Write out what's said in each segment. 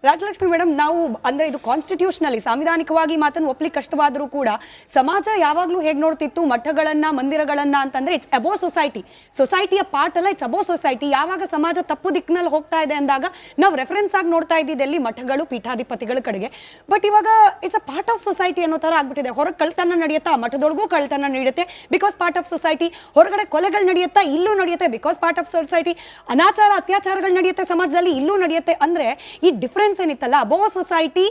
Rajalakshmi madam, ನಾವು ಅಂದ್ರೆ ಇದು ಕಾನ್ಸ್ಟಿಟ್ಯೂಷನಲಿ ಸಾಂವಿಧಾನಿಕವಾಗಿ ಮಾತನ್ನು ಒಪ್ಲಿಕ್ಕೆ ಕಷ್ಟವಾದರೂ ಕೂಡ ಸಮಾಜ ಯಾವಾಗಲೂ ಹೇಗೆ ನೋಡ್ತಿತ್ತು ಮಠಗಳನ್ನ ಮಂದಿರಗಳನ್ನ ಅಂತಂದ್ರೆ ಇಟ್ಸ್ ಅಬೋ ಸೊಸೈಟಿ. ಸೊಸೈಟಿಯ ಪಾರ್ಟ್ ಅಲ್ಲ, ಇಟ್ಸ್ ಅಬೋ ಸೊಸೈಟಿ. ಯಾವಾಗ ಸಮಾಜ ತಪ್ಪು ದಿಕ್ಕಿನಲ್ಲಿ ಹೋಗ್ತಾ ಇದೆ ಅಂದಾಗ ನಾವು ರೆಫರೆನ್ಸ್ ಆಗಿ ನೋಡ್ತಾ ಇದ್ದಿದ್ದಲ್ಲಿ ಮಠಗಳು ಪೀಠಾಧಿಪತಿಗಳ ಕಡೆಗೆ. ಬಟ್ ಇವಾಗ it's a part of society ಅನ್ನೋ ತರ ಆಗ್ಬಿಟ್ಟಿದೆ. ಹೊರಗೆ ಕಳ್ತನ ನಡೆಯುತ್ತಾ, ಮಠದೊಳಗೂ ಕಳ್ತನ ನಡೆಯುತ್ತೆ ಬಿಕಾಸ್ ಪಾರ್ಟ್ ಆಫ್ ಸೊಸೈಟಿ. ಹೊರಗಡೆ ಕೊಲೆಗಳು ನಡೆಯುತ್ತಾ, ಇಲ್ಲೂ ನಡೆಯುತ್ತೆ ಬಿಕಾಸ್ ಪಾರ್ಟ್ ಆಫ್ ಸೊಸೈಟಿ. ಅನಾಚಾರ ಅತ್ಯಾಚಾರಗಳು ನಡೆಯುತ್ತೆ ಸಮಾಜದಲ್ಲಿ, ಇಲ್ಲೂ ನಡೆಯುತ್ತೆ. ಅಂದ್ರೆ ಈ ಡಿಫರೆನ್ಸ್ ಏನಿತ್ತಲ್ಲ, ಅಬೋ ಸೊಸೈಟಿ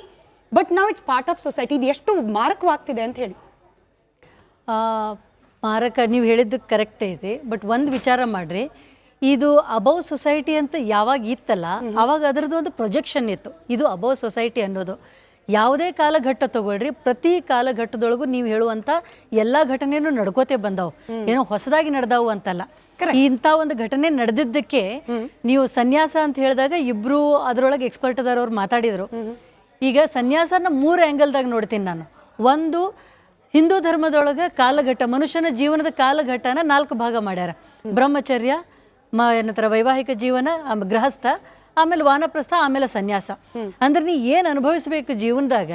ಬಟ್ ನಾವ್ ಇಟ್ಸ್ ಪಾರ್ಟ್ ಆಫ್ ಸೊಸೈಟಿ, ಇದು ಎಷ್ಟು ಮಾರಕವಾಗ್ತಿದೆ ಅಂತ ಹೇಳಿ. ಮಾರಕ ನೀವು ಹೇಳಿದ್ದು ಕರೆಕ್ಟ್ ಐತಿ. ಬಟ್ ಒಂದು ವಿಚಾರ ಮಾಡ್ರಿ, ಇದು ಅಬೌವ್ ಸೊಸೈಟಿ ಅಂತ ಯಾವಾಗ ಇತ್ತಲ್ಲ ಆವಾಗ ಅದರದ್ದು ಒಂದು ಪ್ರೊಜೆಕ್ಷನ್ ಇತ್ತು. ಇದು ಅಬೌವ್ ಸೊಸೈಟಿ ಅನ್ನೋದು ಯಾವುದೇ ಕಾಲಘಟ್ಟ ತಗೊಳ್ರಿ, ಪ್ರತಿ ಕಾಲಘಟ್ಟದೊಳಗೂ ನೀವು ಹೇಳುವಂಥ ಎಲ್ಲ ಘಟನೆನೂ ನಡ್ಕೋತೆ ಬಂದವು, ಏನೋ ಹೊಸದಾಗಿ ನಡೆದವು ಅಂತಲ್ಲ. ಇಂಥ ಒಂದು ಘಟನೆ ನಡೆದಿದ್ದಕ್ಕೆ ನೀವು ಸನ್ಯಾಸ ಅಂತ ಹೇಳಿದಾಗ ಇಬ್ರು ಅದರೊಳಗೆ ಎಕ್ಸ್ಪರ್ಟ್ ಅದಾರ ಅವ್ರು ಮಾತಾಡಿದ್ರು. ಈಗ ಸನ್ಯಾಸನ 3 ಆ್ಯಂಗಲ್ದಾಗ ನೋಡ್ತೀನಿ ನಾನು. ಒಂದು, ಹಿಂದೂ ಧರ್ಮದೊಳಗೆ ಕಾಲಘಟ್ಟ, ಮನುಷ್ಯನ ಜೀವನದ ಕಾಲಘಟ್ಟನ 4 ಭಾಗ ಮಾಡ್ಯಾರ. ಬ್ರಹ್ಮಚರ್ಯ, ಏನಂತಾರೆ ವೈವಾಹಿಕ ಜೀವನ, ಗೃಹಸ್ಥ, ಆಮೇಲೆ ವಾನಪ್ರಸ್ಥ, ಆಮೇಲೆ ಸನ್ಯಾಸ. ಅಂದ್ರೆ ನೀ ಏನು ಅನುಭವಿಸ್ಬೇಕು ಜೀವನದಾಗ,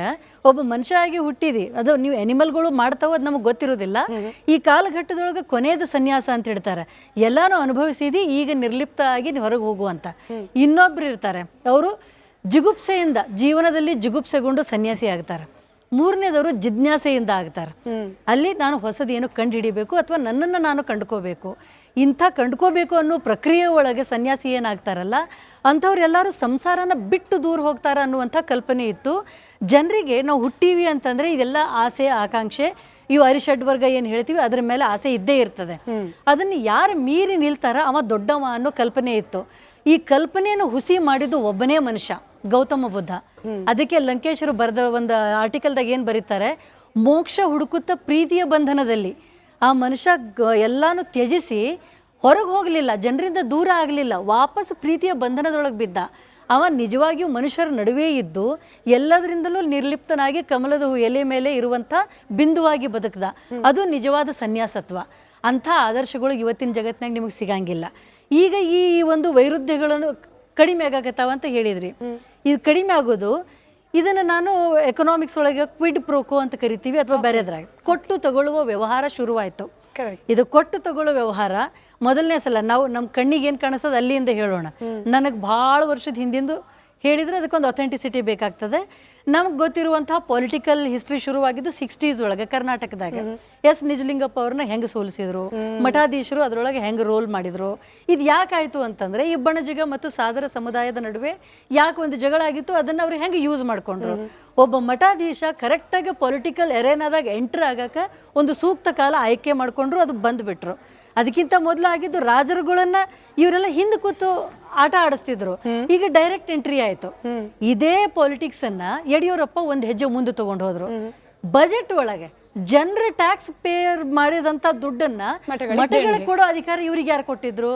ಒಬ್ಬ ಮನುಷ್ಯ ಆಗಿ ಹುಟ್ಟಿದಿ, ಅದು ನೀವು ಅನಿಮಲ್ಗಳು ಮಾಡ್ತಾವ ಅದು ನಮಗೆ ಗೊತ್ತಿರೋದಿಲ್ಲ. ಈ ಕಾಲಘಟ್ಟದೊಳಗೆ ಕೊನೆಯದು ಸನ್ಯಾಸ ಅಂತ ಹೇಳ್ತಾರೆ. ಎಲ್ಲಾನು ಅನುಭವಿಸಿದಿ, ಈಗ ನಿರ್ಲಿಪ್ತ ಆಗಿ ಹೊರಗೆ ಹೋಗುವಂತ. ಇನ್ನೊಬ್ರು ಇರ್ತಾರೆ, ಅವರು ಜಿಗುಪ್ಸೆಯಿಂದ ಜೀವನದಲ್ಲಿ ಜಿಗುಪ್ಸೆಗೊಂಡು ಸನ್ಯಾಸಿ ಆಗ್ತಾರೆ. 3ನೇದವರು ಜಿಜ್ಞಾಸೆಯಿಂದ ಆಗ್ತಾರೆ. ಅಲ್ಲಿ ನಾನು ಹೊಸದೇನು ಕಂಡು ಹಿಡಿಬೇಕು ಅಥವಾ ನನ್ನನ್ನು ನಾನು ಕಂಡುಕೋಬೇಕು, ಇಂಥ ಕಂಡುಕೋಬೇಕು ಅನ್ನೋ ಪ್ರಕ್ರಿಯೆ ಒಳಗೆ ಸನ್ಯಾಸಿ ಏನಾಗ್ತಾರಲ್ಲ ಅಂಥವ್ರೆಲ್ಲರೂ ಸಂಸಾರನ ಬಿಟ್ಟು ದೂರ ಹೋಗ್ತಾರ ಅನ್ನುವಂಥ ಕಲ್ಪನೆ ಇತ್ತು ಜನರಿಗೆ. ನಾವು ಹುಟ್ಟೀವಿ ಅಂತಂದರೆ ಇದೆಲ್ಲ ಆಸೆ ಆಕಾಂಕ್ಷೆ, ಇವು ಅರಿಷಡ್ವರ್ಗ ಏನು ಹೇಳ್ತೀವಿ ಅದ್ರ ಮೇಲೆ ಆಸೆ ಇದ್ದೇ ಇರ್ತದೆ. ಅದನ್ನು ಯಾರು ಮೀರಿ ನಿಲ್ತಾರ ಅವ ದೊಡ್ಡವ ಅನ್ನೋ ಕಲ್ಪನೆ ಇತ್ತು. ಈ ಕಲ್ಪನೆಯನ್ನು ಹುಸಿ ಮಾಡಿದ್ದು ಒಬ್ಬನೇ ಮನುಷ್ಯ, ಗೌತಮ ಬುದ್ಧ. ಅದಕ್ಕೆ ಲಂಕೇಶರು ಬರೆದ ಒಂದು ಆರ್ಟಿಕಲ್ದಾಗ ಏನು ಬರೀತಾರೆ, ಮೋಕ್ಷ ಹುಡುಕುತ್ತ ಪ್ರೀತಿಯ ಬಂಧನದಲ್ಲಿ ಆ ಮನುಷ್ಯ ಎಲ್ಲಾನು ತ್ಯಜಿಸಿ ಹೊರಗೆ ಹೋಗಲಿಲ್ಲ, ಜನರಿಂದ ದೂರ ಆಗಲಿಲ್ಲ, ವಾಪಸ್ ಪ್ರೀತಿಯ ಬಂಧನದೊಳಗೆ ಬಿದ್ದ. ಅವ ನಿಜವಾಗಿಯೂ ಮನುಷ್ಯರ ನಡುವೆ ಇದ್ದು ಎಲ್ಲದರಿಂದಲೂ ನಿರ್ಲಿಪ್ತನಾಗಿ ಕಮಲದ ಎಲೆ ಮೇಲೆ ಇರುವಂಥ ಬಿಂದುವಾಗಿ ಬದುಕದ. ಅದು ನಿಜವಾದ ಸನ್ಯಾಸತ್ವ. ಅಂಥ ಆದರ್ಶಗಳು ಇವತ್ತಿನ ಜಗತ್ತಿನಾಗ ನಿಮಗೆ ಸಿಗಂಗಿಲ್ಲ. ಈಗ ಈ ಒಂದು ವೈರುಧ್ಯಗಳನ್ನು ಕಡಿಮೆ ಆಗಕತ್ತಾವ ಅಂತ ಹೇಳಿದ್ರಿ. ಇದು ಕಡಿಮೆ ಆಗೋದು, ಇದನ್ನು ನಾನು ಎಕನಾಮಿಕ್ಸ್ ಒಳಗೆ ಕ್ವಿಡ್ ಪ್ರೋಕೋ ಅಂತ ಕರಿತೀವಿ, ಅಥವಾ ಬೇರೆದ್ರಾಗ ಕೊಟ್ಟು ತಗೊಳ್ಳುವ ವ್ಯವಹಾರ ಶುರುವಾಯಿತು. ಇದು ಕೊಟ್ಟು ತಗೊಳ್ಳೋ ವ್ಯವಹಾರ ಮೊದಲನೇ ಸಲ ನಾವು ನಮ್ಮ ಕಣ್ಣಿಗೆ ಏನು ಕಾಣಿಸ್ತದೆ ಅಲ್ಲಿಂದ ಹೇಳೋಣ. ನನಗೆ ಭಾಳ ವರ್ಷದ ಹಿಂದಿಂದು ಹೇಳಿದರೆ ಅದಕ್ಕೊಂದು ಅಥೆಂಟಿಸಿಟಿ ಬೇಕಾಗ್ತದೆ. ನಮ್ಗೆ ಗೊತ್ತಿರುವಂತಹ ಪೊಲಿಟಿಕಲ್ ಹಿಸ್ಟ್ರಿ ಶುರುವಾಗಿದ್ದು 60s ಒಳಗೆ ಕರ್ನಾಟಕದಾಗ. ಎಸ್ ನಿಜಲಿಂಗಪ್ಪ ಅವ್ರನ್ನ ಹೆಂಗೆ ಸೋಲಿಸಿದ್ರು, ಮಠಾಧೀಶರು ಅದರೊಳಗೆ ಹೆಂಗೆ ರೋಲ್ ಮಾಡಿದ್ರು. ಇದು ಯಾಕಾಯಿತು ಅಂತಂದರೆ ಈ ಬಣಜಿಗ ಮತ್ತು ಸಾದರ ಸಮುದಾಯದ ನಡುವೆ ಯಾಕೆ ಒಂದು ಜಗಳ ಆಗಿತ್ತು, ಅದನ್ನು ಅವ್ರು ಹೆಂಗೆ ಯೂಸ್ ಮಾಡಿಕೊಂಡ್ರು. ಒಬ್ಬ ಮಠಾಧೀಶ ಕರೆಕ್ಟಾಗಿ ಪೊಲಿಟಿಕಲ್ ಎರೇನಾದಾಗ ಎಂಟ್ರ್ ಆಗಕ್ಕೆ ಒಂದು ಸೂಕ್ತ ಕಾಲ ಆಯ್ಕೆ ಮಾಡಿಕೊಂಡ್ರು, ಅದು ಬಂದುಬಿಟ್ರು. ಅದಕ್ಕಿಂತ ಮೊದಲಾಗಿದ್ದು ರಾಜರುಗಳನ್ನ ಇವರೆಲ್ಲ ಹಿಂದೆ ಕೂತು ಆಟ ಆಡಿಸ್ತಿದ್ರು. ಈಗ ಡೈರೆಕ್ಟ್ ಎಂಟ್ರಿ ಆಯ್ತು. ಇದೇ ಪಾಲಿಟಿಕ್ಸ್ ಅನ್ನ ಯಡಿಯೂರಪ್ಪ ಒಂದು ಹೆಜ್ಜೆ ಮುಂದೆ ತಗೊಂಡು ಹೋದ್ರು. ಬಜೆಟ್ ಒಳಗೆ ಜನರ ಟ್ಯಾಕ್ಸ್ ಪೇಯರ್ ಮಾಡಿದಂತ ದುಡ್ಡನ್ನ ಮಠಗಳಿಗೆ ಕೊಡೋ ಅಧಿಕಾರ ಇವ್ರಿಗೆ ಯಾರು ಕೊಟ್ಟಿದ್ರು?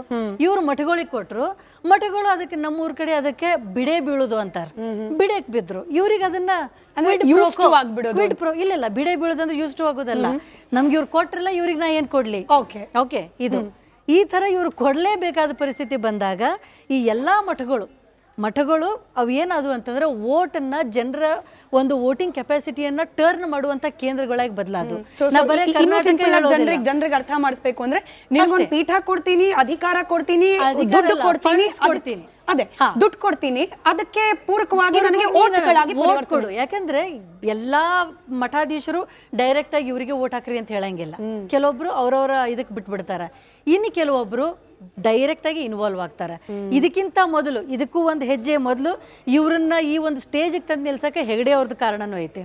ಇವ್ರು ಮಠಗಳಿಗೆ ಕೊಟ್ರು. ಮಠಗಳು ಅದಕ್ಕೆ ನಮ್ಮೂರ್ ಕಡೆ ಅದಕ್ಕೆ ಬಿಡೆ ಬೀಳುದು ಅಂತಾರ, ಬಿಡೆಕ್ ಬಿದ್ರು. ಇವ್ರಿಗೆ ಅದನ್ನ ಇಲ್ಲ ಬಿಡೆ ಬೀಳುದಂದ್ರೆ ಯೂಸ್ ಟು ಆಗೋದಲ್ಲ. ನಮ್ಗೆ ಇವ್ರು ಕೊಟ್ರಲ್ಲ, ಇವ್ರಿಗೆ ನಾ ಏನ್ ಕೊಡ್ಲಿ? ಓಕೆ ಇದು ಈ ತರ ಇವ್ರು ಕೊಡ್ಲೇಬೇಕಾದ ಪರಿಸ್ಥಿತಿ ಬಂದಾಗ ಈ ಎಲ್ಲಾ ಮಠಗಳು ಅವು ಏನದು ಅಂತಂದ್ರೆ ವೋಟನ್ನ, ಜನರ ಒಂದು ವೋಟಿಂಗ್ ಕೆಪಾಸಿಟಿಯನ್ನ ಟರ್ನ್ ಮಾಡುವಂತ ಕೇಂದ್ರಗಳಾಗಿ ಬದಲಾದು. ಜನರಿಗೆ ಅರ್ಥ ಮಾಡಿಸ್ಬೇಕು ಅಂದ್ರೆ ನಿಮ್ಗೊಂದು ಪೀಠ ಕೊಡ್ತೀನಿ, ಅಧಿಕಾರ ಕೊಡ್ತೀನಿ, ದುಡ್ಡು ಕೊಡ್ತೀನಿ, ಅದೇ ದುಡ್ಡು ಕೊಡ್ತೀನಿ, ಅದಕ್ಕೆ ಪೂರಕವಾಗಿ ನನಗೆ ಓಟ್ಗಳಾಗಿ ಕೊಡು. ಯಾಕಂದ್ರೆ ಎಲ್ಲಾ ಮಠಾಧೀಶರು ಡೈರೆಕ್ಟ್ ಆಗಿ ಇವರಿಗೆ ಓಟ್ ಹಾಕ್ರಿ ಅಂತ ಹೇಳಂಗಿಲ್ಲ. ಕೆಲವೊಬ್ರು ಅವ್ರವ್ರ ಇದಕ್ಕೆ ಬಿಟ್ಬಿಡ್ತಾರೆ. ಇನ್ನು ಕೆಲವೊಬ್ರು ಡೈರೆಕ್ಟ್ ಆಗಿ ಇನ್ವಾಲ್ವ್ ಆಗ್ತಾರೆ. ಇದಕ್ಕಿಂತ ಮೊದಲು, ಇದಕ್ಕೂ ಒಂದು ಹೆಜ್ಜೆ ಮೊದಲು ಇವ್ರನ್ನ ಈ ಒಂದು ಸ್ಟೇಜಿಗೆ ತಂದು ನಿಲ್ಸಕ್ಕೆ ಹೆಗಡೆ ಅವ್ರದ್ದು ಕಾರಣನೂ ಐತೆ.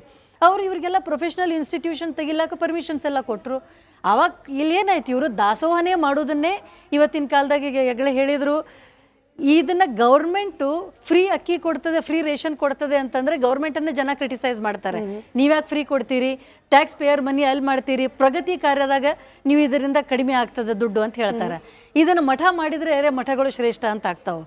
ಅವ್ರು ಇವ್ರಿಗೆಲ್ಲ ಪ್ರೊಫೆಷನಲ್ ಇನ್ಸ್ಟಿಟ್ಯೂಷನ್ ತೆಗಿಲಾಕ ಪರ್ಮಿಷನ್ಸ್ ಎಲ್ಲ ಕೊಟ್ಟರು. ಅವಾಗ ಇಲ್ಲಿ ಏನಾಯ್ತು, ಇವರು ದಾಸೋಹನೇ ಮಾಡೋದನ್ನೇ ಇವತ್ತಿನ ಕಾಲದಾಗ ಈಗ ಹೆಗಡೆ ಹೇಳಿದ್ರು. ಇದನ್ನ ಗೌರ್ಮೆಂಟು ಫ್ರೀ ಅಕ್ಕಿ ಕೊಡ್ತದೆ, ಫ್ರೀ ರೇಷನ್ ಕೊಡ್ತದೆ ಅಂತಂದ್ರೆ ಗೌರ್ಮೆಂಟನ್ನು ಜನ ಕ್ರಿಟಿಸೈಸ್ ಮಾಡ್ತಾರೆ. ನೀವ್ಯಾಕೆ ಫ್ರೀ ಕೊಡ್ತೀರಿ, ಟ್ಯಾಕ್ಸ್ ಪೇಯರ್ ಮನಿ ಅಲ್ಲಿ ಮಾಡ್ತೀರಿ, ಪ್ರಗತಿ ಕಾರ್ಯದಾಗ ನೀವು ಇದರಿಂದ ಕಡಿಮೆ ಆಗ್ತದೆ ದುಡ್ಡು ಅಂತ ಹೇಳ್ತಾರೆ. ಇದನ್ನು ಮಠ ಮಾಡಿದ್ರೆ ಮಠಗಳು ಶ್ರೇಷ್ಠ ಅಂತ ಆಗ್ತಾವೆ.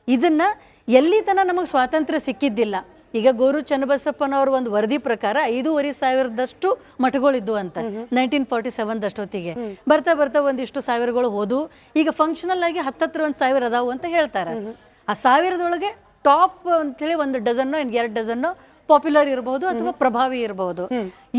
ಇದನ್ನ ಎಲ್ಲಿ ತನಕ ನಮಗೆ ಸ್ವಾತಂತ್ರ್ಯ ಸಿಕ್ಕಿದ್ದಿಲ್ಲ. ಈಗ ಗೋರು ಚನ್ನಬಸಪ್ಪನವ್ರ ಒಂದು ವರದಿ ಪ್ರಕಾರ 5,500 ಮಠಗಳಿದ್ವು ಅಂತ 1947 ಬರ್ತಾ ಬರ್ತಾ ಒಂದಿಷ್ಟು ಸಾವಿರಗಳು ಹೋದು. ಈಗ ಫಂಕ್ಷನಲ್ ಆಗಿ 10,000 ಅದಾವು ಅಂತ ಹೇಳ್ತಾರೆ. ಆ 1000ದೊಳಗೆ ಟಾಪ್ ಅಂತೇಳಿ ಒಂದು ಡಜನ್ನೋ ಎರಡು ಡಜನ್ನೋ ಪಾಪ್ಯುಲರ್ ಇರಬಹುದು ಅಥವಾ ಪ್ರಭಾವಿ ಇರಬಹುದು.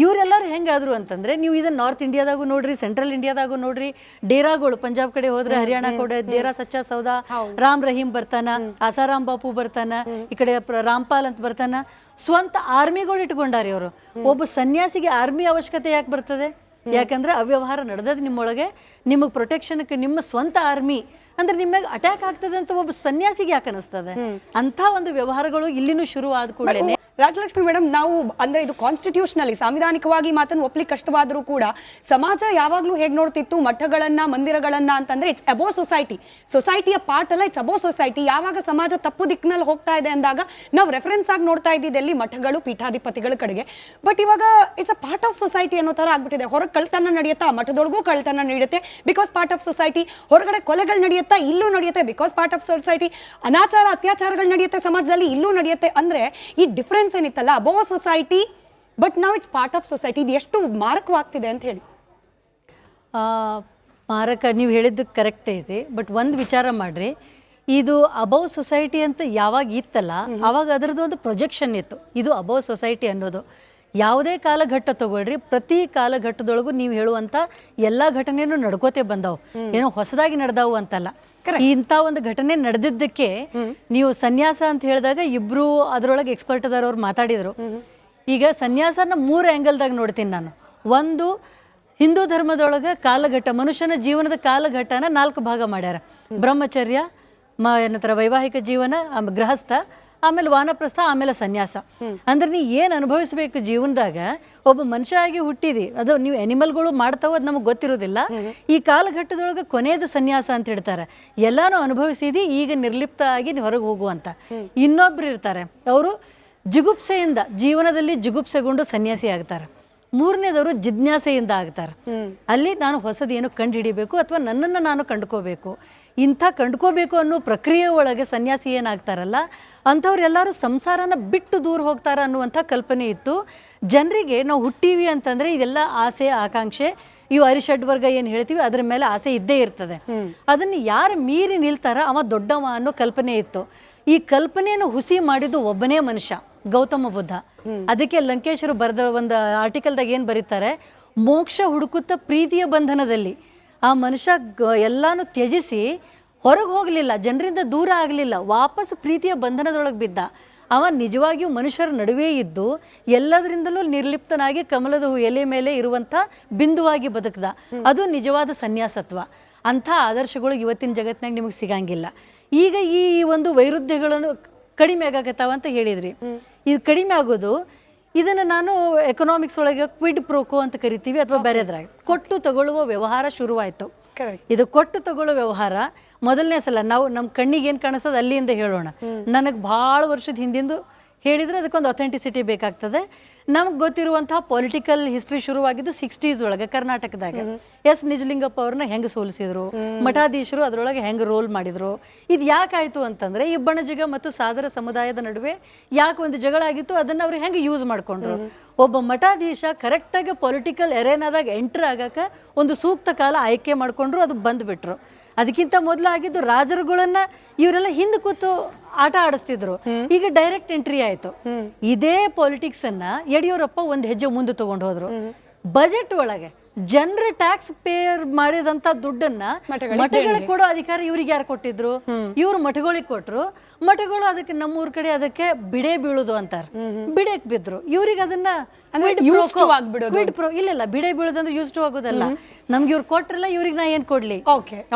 ಇವರೆಲ್ಲರೂ ಹೆಂಗಾದ್ರು ಅಂತಂದ್ರೆ ನೀವು ಇದನ್ನ ನಾರ್ತ್ ಇಂಡಿಯಾದಾಗೂ ನೋಡ್ರಿ, ಸೆಂಟ್ರಲ್ ಇಂಡಿಯಾದಾಗೂ ನೋಡ್ರಿ, ಡೇರಾಗಳು ಪಂಜಾಬ್ ಕಡೆ ಹೋದ್ರೆ ಹರಿಯಾಣ ಕಡೆ ಡೇರಾ ಸಚ್ಚಾ ಸೌದಾ, ರಾಮ್ ರಹೀಂ ಬರ್ತಾನ, ಆಸಾರಾಮ್ ಬಾಪು ಬರ್ತಾನ, ಈ ಕಡೆ ರಾಮ್ಪಾಲ್ ಅಂತ ಬರ್ತಾನ. ಸ್ವಂತ ಆರ್ಮಿಗಳು ಇಟ್ಕೊಂಡಾರಿ ಅವರು. ಒಬ್ಬ ಸನ್ಯಾಸಿಗೆ ಆರ್ಮಿ ಅವಶ್ಯಕತೆ ಯಾಕೆ ಬರ್ತದೆ? ಯಾಕಂದ್ರೆ ಅವ್ಯವಹಾರ ನಡೆದದ್ ನಿಮ್ಮೊಳಗೆ, ನಿಮಗೆ ಪ್ರೊಟೆಕ್ಷನ್ಗೆ ನಿಮ್ಮ ಸ್ವಂತ ಆರ್ಮಿ ಅಂದ್ರೆ ನಿಮಗೆ ಅಟ್ಯಾಕ್ ಆಗ್ತದೆ ಅಂತ ಒಬ್ಬ ಸನ್ಯಾಸಿಗೆ ಯಾಕೆ ಅನಿಸ್ತದೆ? ಅಂತ ಒಂದು ವ್ಯವಹಾರಗಳು ಇಲ್ಲಿನೂ ಶುರು ಆದ ಕೂಡಲೇ ರಾಜಲಕ್ಷ್ಮಿ ಮೇಡಮ್, ನಾವು ಅಂದ್ರೆ ಇದು ಕಾನ್ಸ್ಟಿಟ್ಯೂಷನಲಿ ಸಾಂವಿಧಾನಿಕವಾಗಿ ಮಾತನ್ನು ಒಪ್ಲಿಕ್ಕೆ ಕಷ್ಟವಾದರೂ ಕೂಡ ಸಮಾಜ ಯಾವಾಗ್ಲೂ ಹೇಗ್ ನೋಡ್ತಿತ್ತು ಮಠಗಳನ್ನ ಮಂದಿರಗಳನ್ನ ಅಂತಂದ್ರೆ ಇಟ್ಸ್ ಅಬೋ ಸೊಸೈಟಿ. ಸೊಸೈಟಿಯ ಪಾರ್ಟ್ ಅಲ್ಲ, ಇಟ್ಸ್ ಅಬೋ ಸೊಸೈಟಿ. ಯಾವಾಗ ಸಮಾಜ ತಪ್ಪು ದಿಕ್ಕಿನಲ್ಲಿ ಹೋಗ್ತಾ ಇದೆ ಅಂದಾಗ ನಾವು ರೆಫರೆನ್ಸ್ ಆಗಿ ನೋಡ್ತಾ ಇದ್ದಿದ್ದೆಲ್ಲಿ ಮಠಗಳು, ಪೀಠಾಧಿಪತಿಗಳ ಕಡೆಗೆ. ಬಟ್ ಇವಾಗ it's a part of society ಅನ್ನೋ ತರ ಆಗ್ಬಿಟ್ಟಿದೆ. ಹೊರಗೆ ಕಳ್ತನ ನಡೆಯುತ್ತಾ, ಮಠದೊಳಗೂ ಕಳ್ತನ ನಡೆಯುತ್ತೆ ಬಿಕಾಸ್ ಪಾರ್ಟ್ ಆಫ್ ಸೊಸೈಟಿ. ಹೊರಗಡೆ ಕೊಲೆಗಳು ನಡೆಯುತ್ತಾ, ಇಲ್ಲೂ ನಡೆಯುತ್ತೆ ಬಿಕಾಸ್ ಪಾರ್ಟ್ ಆಫ್ ಸೊಸೈಟಿ. ಅನಾಚಾರ ಅತ್ಯಾಚಾರಗಳು ನಡೆಯುತ್ತೆ ಸಮಾಜದಲ್ಲಿ, ಇಲ್ಲೂ ನಡೆಯುತ್ತೆ. ಅಂದ್ರೆ ಈ ಡಿಫ್ರೆನ್ಸ್ ಏನಿತ್ತಲ್ಲ, ಅಬೋ ಸೊಸೈಟಿ ಬಟ್ ನಾವ್ ಇಟ್ಸ್ ಪಾರ್ಟ್ ಆಫ್ ಸೊಸೈಟಿ, ಇದು ಎಷ್ಟು ಮಾರಕವಾಗ್ತಿದೆ ಅಂತ ಹೇಳಿ. ಮಾರಕ ನೀವು ಹೇಳಿದ್ದು ಕರೆಕ್ಟ್ ಐತಿ. ಬಟ್ ಒಂದು ವಿಚಾರ ಮಾಡ್ರಿ, ಇದು ಅಬೌವ್ ಸೊಸೈಟಿ ಅಂತ ಯಾವಾಗ ಇತ್ತಲ್ಲ ಅವಾಗ ಅದರದ್ದು ಒಂದು ಪ್ರೊಜೆಕ್ಷನ್ ಇತ್ತು. ಇದು ಅಬೌವ್ ಸೊಸೈಟಿ ಅನ್ನೋದು ಯಾವುದೇ ಕಾಲಘಟ್ಟ ತಗೊಳ್ರಿ, ಪ್ರತಿ ಕಾಲಘಟ್ಟದೊಳಗೂ ನೀವು ಹೇಳುವಂತ ಎಲ್ಲಾ ಘಟನೆನೂ ನಡ್ಕೋತೆ ಬಂದಾವು, ಏನೋ ಹೊಸದಾಗಿ ನಡೆದಾವು ಅಂತಲ್ಲ. ಇಂಥ ಒಂದು ಘಟನೆ ನಡೆದಿದ್ದಕ್ಕೆ ನೀವು ಸನ್ಯಾಸ ಅಂತ ಹೇಳಿದಾಗ ಇಬ್ರು ಅದರೊಳಗೆ ಎಕ್ಸ್ಪರ್ಟ್ ಅದಾರ, ಅವ್ರು ಮಾತಾಡಿದ್ರು. ಈಗ ಸನ್ಯಾಸನ 3 ಆ್ಯಂಗಲ್ದಾಗ ನೋಡ್ತೀನಿ ನಾನು. ಒಂದು, ಹಿಂದೂ ಧರ್ಮದೊಳಗೆ ಕಾಲಘಟ್ಟ, ಮನುಷ್ಯನ ಜೀವನದ ಕಾಲಘಟ್ಟನ 4 ಭಾಗ ಮಾಡ್ಯಾರ. ಬ್ರಹ್ಮಚರ್ಯ, ಏನಂತಾರ ವೈವಾಹಿಕ ಜೀವನ, ಗೃಹಸ್ಥ, ಆಮೇಲೆ ವಾನಪ್ರಸ್ಥ, ಆಮೇಲೆ ಸನ್ಯಾಸ. ಅಂದ್ರೆ ನೀ ಏನು ಅನುಭವಿಸ್ಬೇಕು ಜೀವನದಾಗ, ಒಬ್ಬ ಮನುಷ್ಯ ಆಗಿ ಹುಟ್ಟಿದಿ, ಅದು ನೀವು ಅನಿಮಲ್ಗಳು ಮಾಡ್ತಾವ, ಅದು ನಮಗೆ ಗೊತ್ತಿರೋದಿಲ್ಲ. ಈ ಕಾಲಘಟ್ಟದೊಳಗೆ ಕೊನೆಯದು ಸನ್ಯಾಸ ಅಂತ ಹೇಳ್ತಾರೆ. ಎಲ್ಲಾನು ಅನುಭವಿಸಿದಿ, ಈಗ ನಿರ್ಲಿಪ್ತ ಆಗಿ ಹೊರಗೆ ಹೋಗುವಂತ. ಇನ್ನೊಬ್ರು ಇರ್ತಾರೆ, ಅವರು ಜಿಗುಪ್ಸೆಯಿಂದ, ಜೀವನದಲ್ಲಿ ಜಿಗುಪ್ಸೆಗೊಂಡು ಸನ್ಯಾಸಿ ಆಗ್ತಾರೆ. 3ನೇದವರು ಜಿಜ್ಞಾಸೆಯಿಂದ ಆಗ್ತಾರೆ. ಅಲ್ಲಿ ನಾನು ಹೊಸದು ಏನು ಕಂಡು ಹಿಡಿಬೇಕು ಅಥವಾ ನನ್ನನ್ನು ನಾನು ಕಂಡುಕೋಬೇಕು, ಇಂಥ ಕಂಡುಕೋಬೇಕು ಅನ್ನೋ ಪ್ರಕ್ರಿಯೆ ಒಳಗೆ ಸನ್ಯಾಸಿ ಏನಾಗ್ತಾರಲ್ಲ ಅಂಥವ್ರೆಲ್ಲರೂ ಸಂಸಾರನ ಬಿಟ್ಟು ದೂರ ಹೋಗ್ತಾರ ಅನ್ನುವಂಥ ಕಲ್ಪನೆ ಇತ್ತು ಜನರಿಗೆ. ನಾವು ಹುಟ್ಟೀವಿ ಅಂತಂದ್ರೆ ಇದೆಲ್ಲ ಆಸೆ ಆಕಾಂಕ್ಷೆ, ಇವು ಅರಿಷಡ್ವರ್ಗ ಏನು ಹೇಳ್ತೀವಿ ಅದ್ರ ಮೇಲೆ ಆಸೆ ಇದ್ದೇ ಇರ್ತದೆ. ಅದನ್ನು ಯಾರು ಮೀರಿ ನಿಲ್ತಾರ ಅವ ದೊಡ್ಡವ ಅನ್ನೋ ಕಲ್ಪನೆ ಇತ್ತು. ಈ ಕಲ್ಪನೆಯನ್ನು ಹುಸಿ ಮಾಡಿದ್ದು ಒಬ್ಬನೇ ಮನುಷ್ಯ, ಗೌತಮ ಬುದ್ಧ. ಅದಕ್ಕೆ ಲಂಕೇಶರು ಬರೆದ ಒಂದು ಆರ್ಟಿಕಲ್ದಾಗ ಏನು ಬರೀತಾರೆ, ಮೋಕ್ಷ ಹುಡುಕುತ್ತ ಪ್ರೀತಿಯ ಬಂಧನದಲ್ಲಿ ಆ ಮನುಷ್ಯ ಎಲ್ಲಾನು ತ್ಯಜಿಸಿ ಹೊರಗೆ ಹೋಗಲಿಲ್ಲ, ಜನರಿಂದ ದೂರ ಆಗಲಿಲ್ಲ, ವಾಪಸ್ ಪ್ರೀತಿಯ ಬಂಧನದೊಳಗೆ ಬಿದ್ದ. ಅವ ನಿಜವಾಗಿಯೂ ಮನುಷ್ಯರ ನಡುವೆ ಇದ್ದು ಎಲ್ಲದರಿಂದಲೂ ನಿರ್ಲಿಪ್ತನಾಗಿ ಕಮಲದ ಎಲೆ ಮೇಲೆ ಇರುವಂಥ ಬಿಂದುವಾಗಿ ಬದುಕದ. ಅದು ನಿಜವಾದ ಸನ್ಯಾಸತ್ವ. ಅಂಥ ಆದರ್ಶಗಳು ಇವತ್ತಿನ ಜಗತ್ತಿನಾಗ ನಿಮಗೆ ಸಿಗಂಗಿಲ್ಲ. ಈಗ ಈ ಒಂದು ವೈರುಧ್ಯಗಳನ್ನು ಕಡಿಮೆ ಆಗಕತ್ತಾವ ಅಂತ ಹೇಳಿದ್ರಿ. ಇದು ಕಡಿಮೆ ಆಗೋದು, ಇದನ್ನು ನಾನು ಎಕನಾಮಿಕ್ಸ್ ಒಳಗೆ ಕ್ವಿಡ್ ಪ್ರೋಕೋ ಅಂತ ಕರಿತೀವಿ, ಅಥವಾ ಬೇರೆದ್ರಾಗ ಕೊಟ್ಟು ತಗೊಳ್ಳುವ ವ್ಯವಹಾರ ಶುರುವಾಯಿತು. ಇದು ಕೊಟ್ಟು ತಗೊಳ್ಳೋ ವ್ಯವಹಾರ ಮೊದಲನೇ ಸಲ ನಾವು ನಮ್ಮ ಕಣ್ಣಿಗೆ ಏನು ಕಾಣಿಸ್ತದೆ ಅಲ್ಲಿಂದ ಹೇಳೋಣ. ನನಗೆ ಭಾಳ ವರ್ಷದ ಹಿಂದಿಂದು ಹೇಳಿದರೆ ಅದಕ್ಕೊಂದು ಅಥೆಂಟಿಸಿಟಿ ಬೇಕಾಗ್ತದೆ. ನಮ್ಗೆ ಗೊತ್ತಿರುವಂತಹ ಪೊಲಿಟಿಕಲ್ ಹಿಸ್ಟ್ರಿ ಶುರುವಾಗಿದ್ದು 60s ಒಳಗೆ ಕರ್ನಾಟಕದಾಗ. ಎಸ್ ನಿಜಲಿಂಗಪ್ಪ ಅವ್ರನ್ನ ಹೆಂಗೆ ಸೋಲಿಸಿದ್ರು, ಮಠಾಧೀಶರು ಅದರೊಳಗೆ ಹೆಂಗೆ ರೋಲ್ ಮಾಡಿದ್ರು. ಇದು ಯಾಕಾಯಿತು ಅಂತಂದರೆ ಈ ಬಣಜಿಗ ಮತ್ತು ಸಾದರ ಸಮುದಾಯದ ನಡುವೆ ಯಾಕೆ ಒಂದು ಜಗಳ ಆಗಿತ್ತು, ಅದನ್ನು ಅವ್ರು ಹೆಂಗೆ ಯೂಸ್ ಮಾಡಿಕೊಂಡ್ರು. ಒಬ್ಬ ಮಠಾಧೀಶ ಕರೆಕ್ಟಾಗಿ ಪೊಲಿಟಿಕಲ್ ಎರೇನಾದಾಗ ಎಂಟ್ರ್ ಆಗಕ್ಕೆ ಒಂದು ಸೂಕ್ತ ಕಾಲ ಆಯ್ಕೆ ಮಾಡಿಕೊಂಡ್ರು, ಅದು ಬಂದುಬಿಟ್ರು. ಅದಕ್ಕಿಂತ ಮೊದಲಾಗಿದ್ದು ರಾಜರುಗಳನ್ನ ಇವರೆಲ್ಲ ಹಿಂದೆ ಕೂತು ಆಟ ಆಡಿಸ್ತಿದ್ರು. ಈಗ ಡೈರೆಕ್ಟ್ ಎಂಟ್ರಿ ಆಯ್ತು. ಇದೇ ಪಾಲಿಟಿಕ್ಸ್ ಅನ್ನ ಯಡಿಯೂರಪ್ಪ ಒಂದು ಹೆಜ್ಜೆ ಮುಂದೆ ತಗೊಂಡು ಹೋದ್ರು. ಬಜೆಟ್ ಒಳಗೆ ಜನರ ಟ್ಯಾಕ್ಸ್ ಪೇಯರ್ ಮಾಡಿದಂತ ದುಡ್ಡನ್ನ ಮಠಗಳಿಗೆ ಕೊಡೋ ಅಧಿಕಾರ ಇವ್ರಿಗೆ ಯಾರು ಕೊಟ್ಟಿದ್ರು? ಇವ್ರು ಮಠಗಳಿಗೆ ಕೊಟ್ರು. ಮಠಗಳು ಅದಕ್ಕೆ ನಮ್ಮೂರ್ ಕಡೆ ಅದಕ್ಕೆ ಬಿಡೆ ಬೀಳುದು ಅಂತಾರ, ಬಿಡೆಕ್ ಬಿದ್ರು. ಇವ್ರಿಗೆ ಅದನ್ನ ಇಲ್ಲ ಬಿಡೆ ಬೀಳುದಂದ್ರೆ ಯೂಸ್ ಟು ಆಗೋದಲ್ಲ. ನಮ್ಗೆ ಇವ್ರು ಕೊಟ್ರಲ್ಲ, ಇವ್ರಿಗೆ ನಾ ಏನ್ ಕೊಡ್ಲಿ?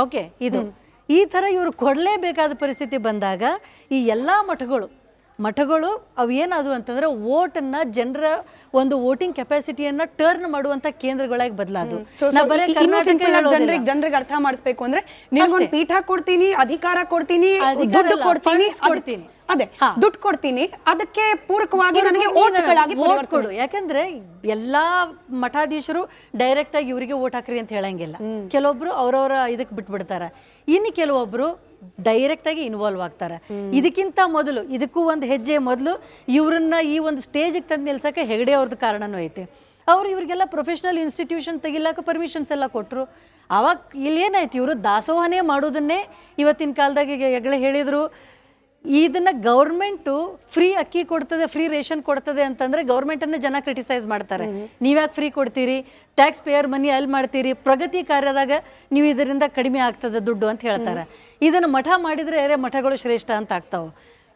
ಓಕೆ, ಇದು ಈ ತರ ಇವ್ರು ಕೊಡ್ಲೇಬೇಕಾದ ಪರಿಸ್ಥಿತಿ ಬಂದಾಗ ಈ ಎಲ್ಲಾ ಮಠಗಳು ಅವು ಏನದು ಅಂತಂದ್ರೆ ವೋಟನ್ನ, ಜನರ ಒಂದು ವೋಟಿಂಗ್ ಕೆಪಾಸಿಟಿಯನ್ನ ಟರ್ನ್ ಮಾಡುವಂತ ಕೇಂದ್ರಗಳಾಗಿ ಬದಲಾದು. ಜನರಿಗೆ ಅರ್ಥ ಮಾಡಿಸ್ಬೇಕು ಅಂದ್ರೆ ನಿಮ್ಗೊಂದು ಪೀಠ ಕೊಡ್ತೀನಿ, ಅಧಿಕಾರ ಕೊಡ್ತೀನಿ, ದುಡ್ಡು ಕೊಡ್ತೀನಿ, ಅದೇ ದುಡ್ಡು ಕೊಡ್ತೀನಿ, ಅದಕ್ಕೆ ಪೂರಕವಾಗಿ ನನಗೆ ವೋಟ್ ಕೊಡು. ಯಾಕಂದ್ರೆ ಎಲ್ಲಾ ಮಠಾಧೀಶರು ಡೈರೆಕ್ಟ್ ಆಗಿ ಇವರಿಗೆ ವೋಟ್ ಹಾಕ್ರಿ ಅಂತ ಹೇಳಂಗಿಲ್ಲ. ಕೆಲವೊಬ್ರು ಅವ್ರವ್ರ ಇದಕ್ಕೆ ಬಿಟ್ಬಿಡ್ತಾರ. ಇನ್ನು ಕೆಲವೊಬ್ರು ಡೈರೆಕ್ಟ್ ಆಗಿ ಇನ್ವಾಲ್ವ್ ಆಗ್ತಾರೆ. ಇದಕ್ಕಿಂತ ಮೊದಲು, ಇದಕ್ಕೂ ಒಂದು ಹೆಜ್ಜೆ ಮೊದಲು ಇವ್ರನ್ನ ಈ ಒಂದು ಸ್ಟೇಜಿಗೆ ತಂದು ನಿಲ್ಸಕ್ಕೆ ಹೆಗಡೆ ಅವ್ರದ್ದು ಕಾರಣನೂ ಐತೆ. ಅವ್ರು ಇವ್ರಿಗೆಲ್ಲ ಪ್ರೊಫೆಷನಲ್ ಇನ್ಸ್ಟಿಟ್ಯೂಷನ್ ತೆಗಿಲಾಕ ಪರ್ಮಿಷನ್ಸ್ ಎಲ್ಲ ಕೊಟ್ಟರು. ಆವಾಗ ಇಲ್ಲಿ ಏನಾಯ್ತು, ಇವರು ದಾಸೋಹನೇ ಮಾಡೋದನ್ನೇ ಇವತ್ತಿನ ಕಾಲದಾಗ ಹೆಗಡೆ ಹೇಳಿದ್ರು, ಇದನ್ನ ಗೌರ್ಮೆಂಟು ಫ್ರೀ ಅಕ್ಕಿ ಕೊಡ್ತದೆ, ಫ್ರೀ ರೇಷನ್ ಕೊಡ್ತದೆ ಅಂತಂದ್ರೆ ಗೌರ್ಮೆಂಟನ್ನು ಜನ ಕ್ರಿಟಿಸೈಸ್ ಮಾಡ್ತಾರೆ. ನೀವ್ಯಾಕೆ ಫ್ರೀ ಕೊಡ್ತೀರಿ, ಟ್ಯಾಕ್ಸ್ ಪೇಯರ್ ಮನಿ ಅಲ್ಲಿ ಮಾಡ್ತೀರಿ, ಪ್ರಗತಿ ಕಾರ್ಯದಾಗ ನೀವು ಇದರಿಂದ ಕಡಿಮೆ ಆಗ್ತದೆ ದುಡ್ಡು ಅಂತ ಹೇಳ್ತಾರೆ. ಇದನ್ನು ಮಠ ಮಾಡಿದ್ರೆ ಮಠಗಳು ಶ್ರೇಷ್ಠ ಅಂತ ಆಗ್ತಾವೆ.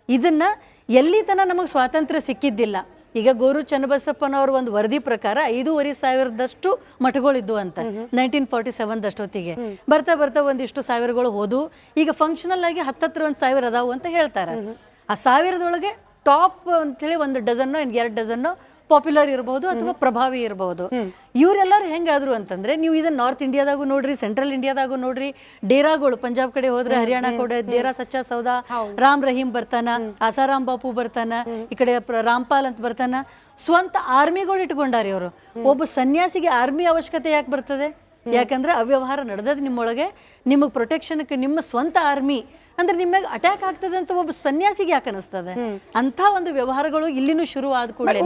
ಇದನ್ನ ಎಲ್ಲಿ ತನಕ ನಮಗೆ ಸ್ವಾತಂತ್ರ್ಯ ಸಿಕ್ಕಿದ್ದಿಲ್ಲ. ಈಗ ಗೋರು ಚನ್ನಬಸಪ್ಪನವ್ರ ಒಂದು ವರದಿ ಪ್ರಕಾರ 5,500 ಮಠಗಳಿದ್ವು ಅಂತ 1947 ಅಷ್ಟೊತ್ತಿಗೆ. ಬರ್ತಾ ಬರ್ತಾ ಒಂದಿಷ್ಟು ಸಾವಿರಗಳು ಹೋದು, ಈಗ ಫಂಕ್ಷನಲ್ ಆಗಿ 1,000 ಅದಾವು ಅಂತ ಹೇಳ್ತಾರೆ. ಆ 1000ದೊಳಗೆ ಟಾಪ್ ಅಂತೇಳಿ 1 ಡಜನ್ನೋ 2 ಡಜನ್ನೋ ಪಾಪ್ಯುಲರ್ ಇರಬಹುದು ಅಥವಾ ಪ್ರಭಾವಿ ಇರಬಹುದು. ಇವರೆಲ್ಲರೂ ಹೆಂಗಾದ್ರು ಅಂತಂದ್ರೆ ನೀವು ಇದನ್ನ ನಾರ್ತ್ ಇಂಡಿಯಾದಾಗೂ ನೋಡ್ರಿ, ಸೆಂಟ್ರಲ್ ಇಂಡಿಯಾದಾಗೂ ನೋಡ್ರಿ, ಡೇರಾಗಳು ಪಂಜಾಬ್ ಕಡೆ ಹೋದ್ರೆ ಹರಿಯಾಣ ಕಡೆ ಡೇರಾ ಸಚ್ಚಾ ಸೌದಾ, ರಾಮ್ ರಹೀಂ ಬರ್ತಾನ, ಆಸಾರಾಮ್ ಬಾಪು ಬರ್ತಾನ, ಈ ಕಡೆ ರಾಮ್ಪಾಲ್ ಅಂತ ಬರ್ತಾನ. ಸ್ವಂತ ಆರ್ಮಿಗಳು ಇಟ್ಕೊಂಡಾರಿ ಅವರು. ಒಬ್ಬ ಸನ್ಯಾಸಿಗೆ ಆರ್ಮಿ ಅವಶ್ಯಕತೆ ಯಾಕೆ ಬರ್ತದೆ? ಯಾಕಂದ್ರೆ ಅವ್ಯವಹಾರ ನಡೆದದ್ ನಿಮ್ಮೊಳಗೆ, ನಿಮಗೆ ಪ್ರೊಟೆಕ್ಷನ್ಗೆ ನಿಮ್ಮ ಸ್ವಂತ ಆರ್ಮಿ ಅಂದ್ರೆ ನಿಮಗೆ ಅಟ್ಯಾಕ್ ಆಗ್ತದೆ ಅಂತ ಒಬ್ಬ ಸನ್ಯಾಸಿಗೆ ಯಾಕೆ ಅನಿಸ್ತದೆ? ಅಂತ ಒಂದು ವ್ಯವಹಾರಗಳು ಇಲ್ಲಿನೂ ಶುರು ಆದ ಕೂಡಲೇ